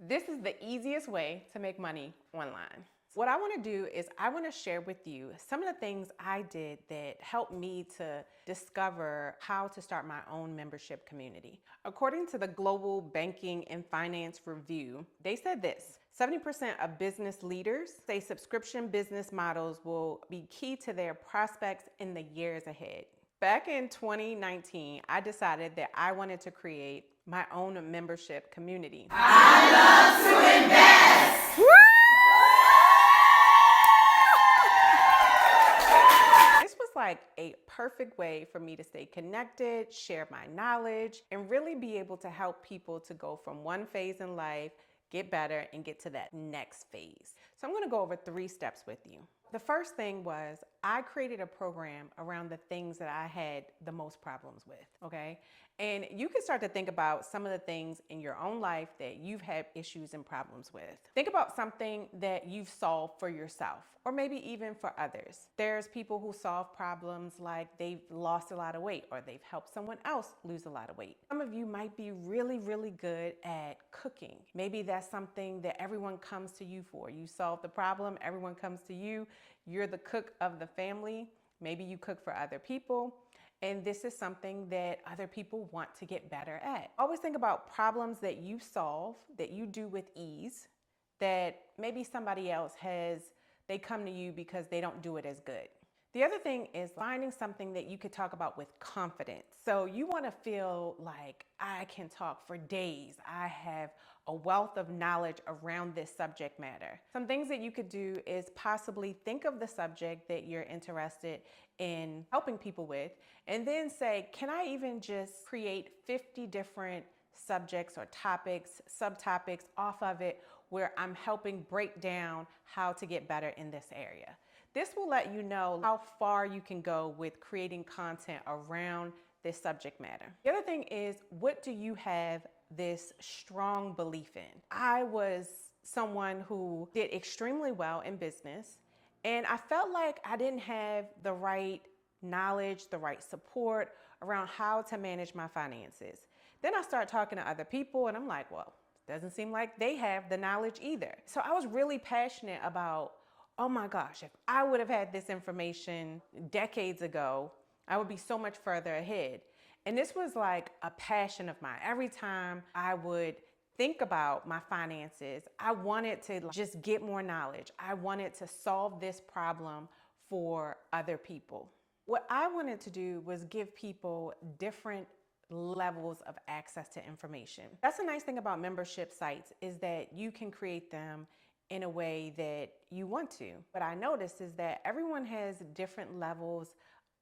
This is the easiest way to make money online. What I want to do is I want to share with you some of the things I did that helped me to discover how to start my own membership community. According to the Global Banking and Finance Review, they said this: 70% of business leaders say subscription business models will be key to their prospects in the years ahead. Back in 2019, I decided that I wanted to create my own membership community. I love to invest. This was like a perfect way for me to stay connected, share my knowledge, and really be able to help people to go from one phase in life, get better, and get to that next phase. So I'm gonna go over 3 steps with you. The first thing was I created a program around the things that I had the most problems with, okay? And you can start to think about some of the things in your own life that you've had issues and problems with. Think about something that you've solved for yourself, or maybe even for others. There's people who solve problems like they've lost a lot of weight, or they've helped someone else lose a lot of weight. Some of you might be really, really good at cooking. Maybe that's something that everyone comes to you for. You solve the problem, everyone comes to you. You're the cook of the family. Maybe you cook for other people. And this is something that other people want to get better at. Always think about problems that you solve, that you do with ease, that maybe somebody else they come to you because they don't do it as good. The other thing is finding something that you could talk about with confidence. So you want to feel like I can talk for days. I have a wealth of knowledge around this subject matter. Some things that you could do is possibly think of the subject that you're interested in helping people with, and then say, can I even just create 50 different subjects or topics, subtopics off of it where I'm helping break down how to get better in this area. This will let you know how far you can go with creating content around this subject matter. The other thing is, what do you have this strong belief in? I was someone who did extremely well in business, and I felt like I didn't have the right knowledge, the right support around how to manage my finances. Then I started talking to other people, and I'm like, well, it doesn't seem like they have the knowledge either. So I was really passionate about, oh my gosh, if I would have had this information decades ago, I would be so much further ahead. And this was like a passion of mine. Every time I would think about my finances, I wanted to just get more knowledge. I wanted to solve this problem for other people. What I wanted to do was give people different levels of access to information. That's the nice thing about membership sites, is that you can create them in a way that you want to. What I noticed is that everyone has different levels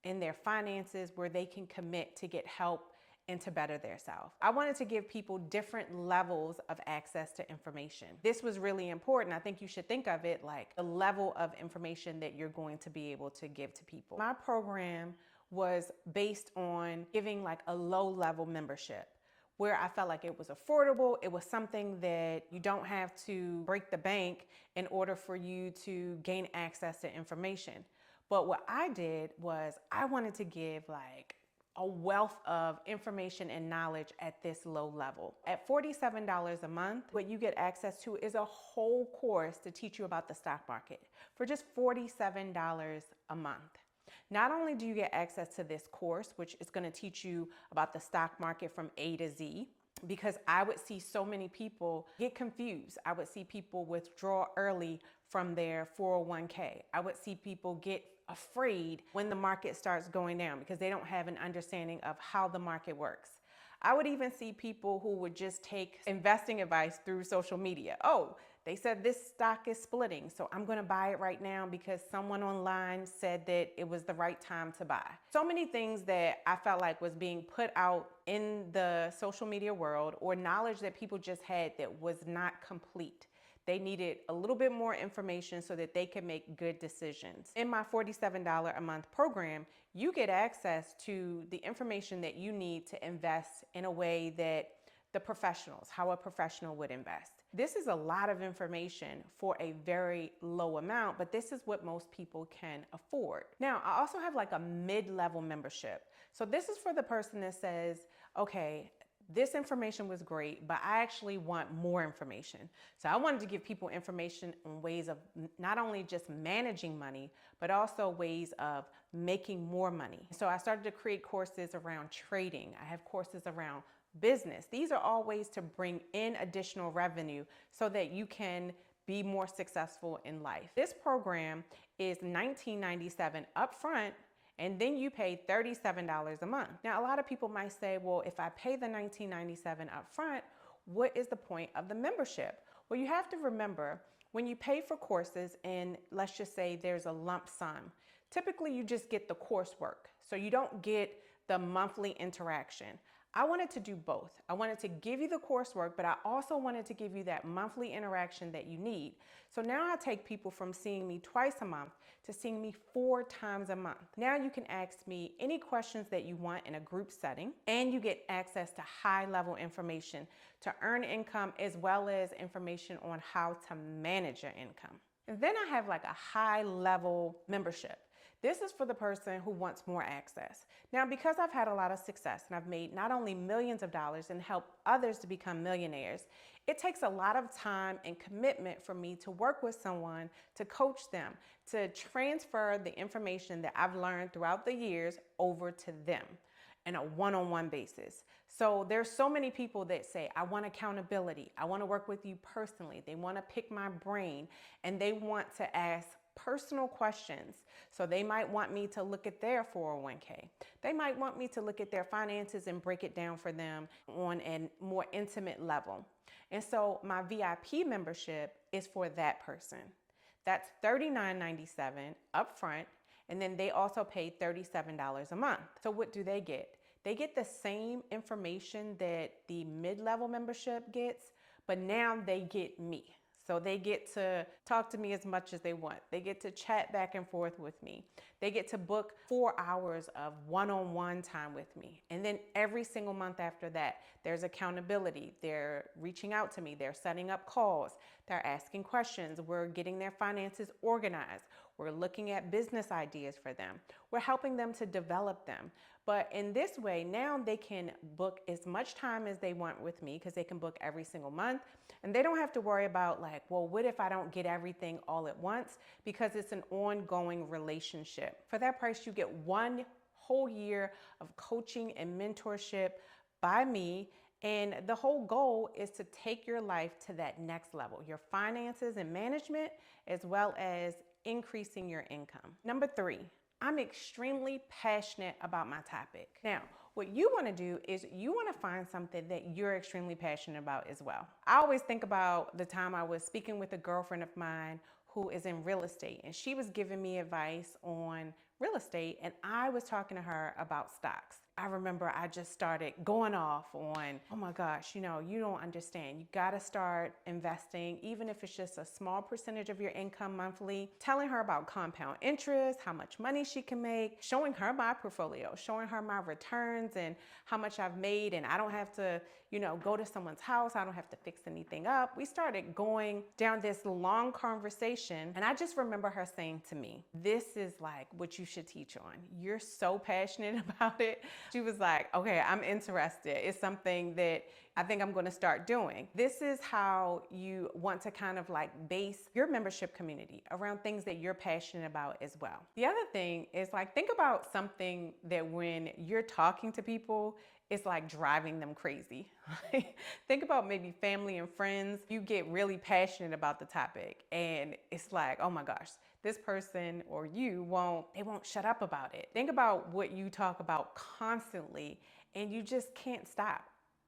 in their finances where they can commit to get help and to better themselves. I wanted to give people different levels of access to information. This was really important. I think you should think of it like the level of information that you're going to be able to give to people. My program was based on giving like a low-level membership, where I felt like it was affordable. It was something that you don't have to break the bank in order for you to gain access to information. But what I did was I wanted to give like a wealth of information and knowledge at this low level. At $47 a month, what you get access to is a whole course to teach you about the stock market for just $47 a month. Not only do you get access to this course, which is going to teach you about the stock market from A to Z, because I would see so many people get confused. I would see people withdraw early from their 401k. I would see people get afraid when the market starts going down because they don't have an understanding of how the market works. I would even see people who would just take investing advice through social media. Oh, they said this stock is splitting, so I'm going to buy it right now because someone online said that it was the right time to buy. So many things that I felt like was being put out in the social media world, or knowledge that people just had that was not complete. They needed a little bit more information so that they could make good decisions. In my $47 a month program, you get access to the information that you need to invest in a way that the professionals, how a professional would invest. This is a lot of information for a very low amount, but this is what most people can afford. Now, I also have like a mid-level membership. So this is for the person that says, okay, this information was great, but I actually want more information. So I wanted to give people information on ways of not only just managing money, but also ways of making more money. So I started to create courses around trading. I have courses around business. These are all ways to bring in additional revenue so that you can be more successful in life. This program is $19.97 upfront, and then you pay $37 a month. Now, a lot of people might say, well, if I pay the $19.97 up front, what is the point of the membership? Well, you have to remember, when you pay for courses, and let's just say there's a lump sum, typically you just get the coursework. So you don't get the monthly interaction. I wanted to do both. I wanted to give you the coursework, but I also wanted to give you that monthly interaction that you need. So now I take people from seeing me twice a month to seeing me 4 times a month. Now you can ask me any questions that you want in a group setting, and you get access to high-level information to earn income, as well as information on how to manage your income. And then I have like a high-level membership. This is for the person who wants more access. Now, because I've had a lot of success and I've made not only millions of dollars and helped others to become millionaires, it takes a lot of time and commitment for me to work with someone, to coach them, to transfer the information that I've learned throughout the years over to them in a one-on-one basis. So there's so many people that say, I want accountability. I want to work with you personally. They want to pick my brain, and they want to ask personal questions. So they might want me to look at their 401k. They might want me to look at their finances and break it down for them on a more intimate level. And so my VIP membership is for that person. That's $39.97 upfront, and then they also pay $37 a month. So what do they get? They get the same information that the mid-level membership gets, but now they get me. So they get to talk to me as much as they want. They get to chat back and forth with me. They get to book 4 hours of one-on-one time with me. And then every single month after that, there's accountability. They're reaching out to me. They're setting up calls. They're asking questions. We're getting their finances organized. We're looking at business ideas for them. We're helping them to develop them. But in this way, now they can book as much time as they want with me, because they can book every single month. And they don't have to worry about like, well, what if I don't get everything all at once? Because it's an ongoing relationship. For that price, you get 1 whole year of coaching and mentorship by me. And the whole goal is to take your life to that next level, your finances and management, as well as increasing your income. Number 3, I'm extremely passionate about my topic. Now, what you want to do is you want to find something that you're extremely passionate about as well. I always think about the time I was speaking with a girlfriend of mine who is in real estate, and she was giving me advice on real estate, and I was talking to her about stocks. I remember I just started going off on, oh my gosh, you don't understand. You got to start investing, even if it's just a small percentage of your income monthly, telling her about compound interest, how much money she can make, showing her my portfolio, showing her my returns and how much I've made. And I don't have to, go to someone's house. I don't have to fix anything up. We started going down this long conversation. And I just remember her saying to me, this is like what you should teach on. You're so passionate about it. She was like, okay, I'm interested. It's something that I think I'm going to start doing. This is how you want to kind of like base your membership community around things that you're passionate about as well. The other thing is like, think about something that when you're talking to people, it's like driving them crazy. Think about maybe family and friends. You get really passionate about the topic and it's like, oh my gosh, this person or they won't shut up about it. Think about what you talk about constantly and you just can't stop.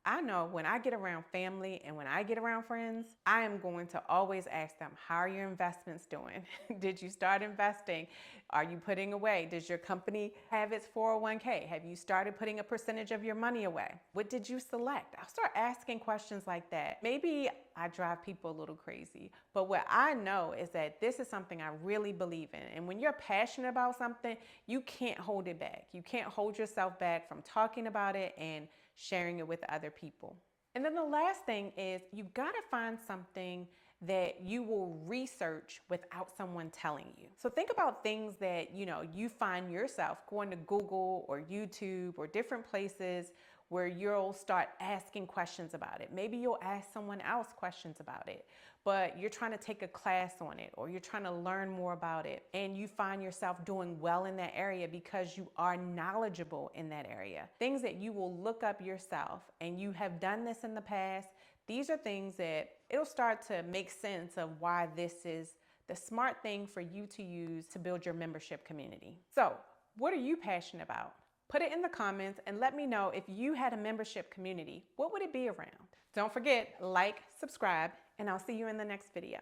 I know when I get around family and when I get around friends, I am going to always ask them, how are your investments doing? Did you start investing? Are you putting away? Does your company have its 401k? Have you started putting a percentage of your money away? What did you select? I'll start asking questions like that. Maybe I drive people a little crazy, but what I know is that this is something I really believe in. And when you're passionate about something, you can't hold it back. You can't hold yourself back from talking about it and sharing it with other people. And then the last thing is you've got to find something that you will research without someone telling you. So think about things that you find yourself going to Google or YouTube or different places where you'll start asking questions about it. Maybe you'll ask someone else questions about it, but you're trying to take a class on it or you're trying to learn more about it, and you find yourself doing well in that area because you are knowledgeable in that area. Things that you will look up yourself, and you have done this in the past. These are things that it'll start to make sense of why this is the smart thing for you to use to build your membership community. So, what are you passionate about? Put it in the comments and let me know, if you had a membership community, what would it be around? Don't forget, like, subscribe, and I'll see you in the next video.